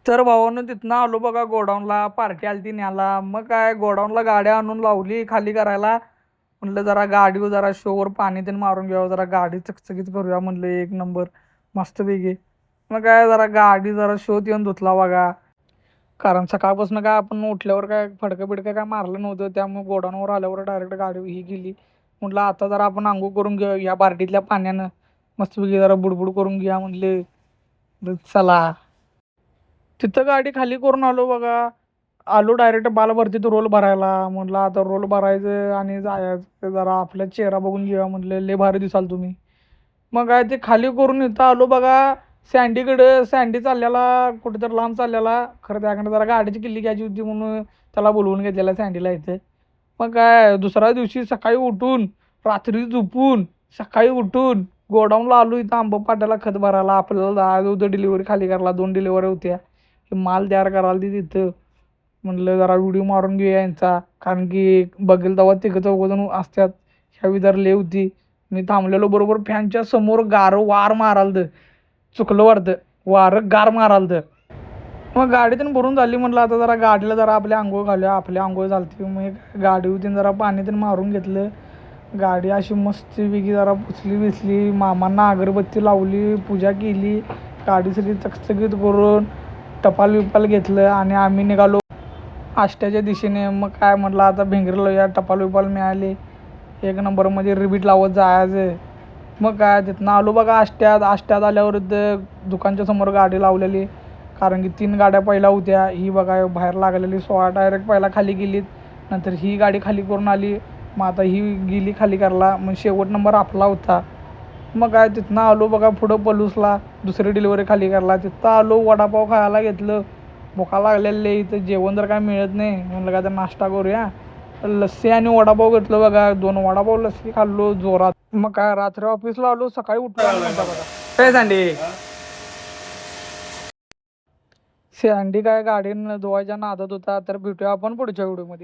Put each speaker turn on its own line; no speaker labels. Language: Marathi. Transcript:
तर भावानं तिथनं आलो बघा गोडाऊनला. पार्टी आलती न्याला. मग काय गोडाऊनला गाड्या आणून लावली खाली करायला. म्हणलं जरा गाडीवर जरा शोवर पाणी तेन मारून घ्यावं, जरा गाडी चकचकीत करूया म्हणलं एक नंबर मस्तपैकी. मग काय जरा गाडी जरा शोत येऊन धुतला बघा. कारण सकाळपासून काय आपण उठल्यावर काय फडकं बिडकं काय मारलं नव्हतं, त्यामुळे गोडाऊनवर आल्यावर डायरेक्ट गाडी ही गेली. म्हटलं आता जरा आपण आंघोळ करून घेऊ या बार्टीतल्या पाण्यानं, मस्तपैकी जरा बुडबुड करून घ्या म्हणले. चला तिथं गाडी खाली करून आलो बघा. आलो डायरेक्ट बालभरतीत रोल भरायला. म्हटलं आता रोल भरायचं आणि जायचं, जरा आपला चेहरा बघून घेऊया म्हटलं, लय भारी दिसाल तुम्ही. मग काय ते खाली करून इथं आलो बघा सँडीकडे. सँडी चाललेला कुठेतरी लांब चाललेला, खरं त्याकडे जरा गाडीची किल्ली घ्यायची होती म्हणून त्याला बोलवून घेतलेला सँडीला इथे. मग काय दुसऱ्या दिवशी सकाळी उठून, रात्री झोपून, सकाळी उठून गोडाऊनला आलो इथं आंबा पाट्याला खत भरायला. आपल्याला जायचं होतं डिलिव्हरी खाली करायला, 2 डिलिव्हरी होत्या. हे माल तयार करायला ती तिथं. म्हणलं जरा व्हिडिओ मारून घेऊया यांचा, कारण की बघेल तेव्हा तिघं चौघजण असतात. ह्या विधार लय होती. मी थांबलेलो बरोबर फॅनच्या समोर वार मारालतं. चुकलं वाटतं, वारं गार मारालतं. मग गाडीतून भरून झाली. म्हटलं आता जरा गाडीला जरा आपल्या आंघोळ घालूया. आपली आंघोळ झालती. मग गाडी होती जरा पाणी तेन मारून घेतलं. गाडी अशी मस्तपैकी जरा पुसली बिसली, मामांना अगरबत्ती लावली, पूजा केली. गाडी सगळी चकचकीत करून टपाल बिपाल घेतलं आणि आम्ही निघालो आष्ट्याच्या दिशेने. मग काय म्हटलं आता भिंगरी लावूया, टपाल बिपाल मिळाले एक नंबरमध्ये, रिबीट लावत जायचं. मग काय तिथनं आलो बघा आष्ट्यात आल्यावर दुकानच्या समोर गाडी लावलेली. कारण की 3 गाड्या पहिला होत्या. ही बघा बाहेर लागलेली 16 डायरेक्ट पहिला खाली गेलीत. नंतर ही गाडी खाली करून आली. मग आता ही गेली खाली करायला. मग शेवट नंबर आपला होता. मग काय तिथनं आलो बघा पुढं पलूसला, दुसरी डिलिव्हरी खाली करायला. तिथं आलो वडापाव खायला घेतलं. भुका लागलेले, इथं जेवण जर काय मिळत नाही म्हणलं काय तर नाश्ता करूया. लस्सी आणि वडापाव घेतलं बघा. 2 वडापाव लस्सी खाल्लो जोरात. मग काय रात्री ऑफिसला आलो, सकाळी उठलो म्हणता बघा.
काय सँडी
सँडी काय गाडीनं धुवायच्या नादात होता. तर भेटूया आपण पुढच्या व्हिडिओमध्ये.